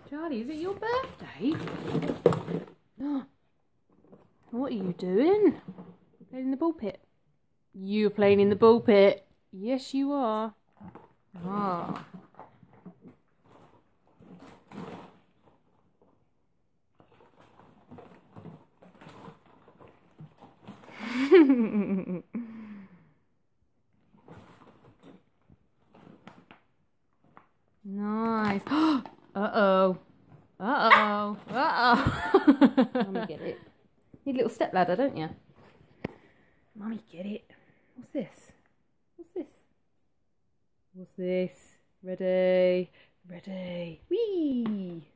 Charlie, is it your birthday? What are you doing? Playing in the ball pit? You're playing in the ball pit. Yes, you are. Ah. Nice. Uh-oh. Uh-oh. Uh-oh. Mummy, get it. Need a little step ladder, don't you? Mummy, get it. What's this? What's this? What's this? Ready? Ready. Whee!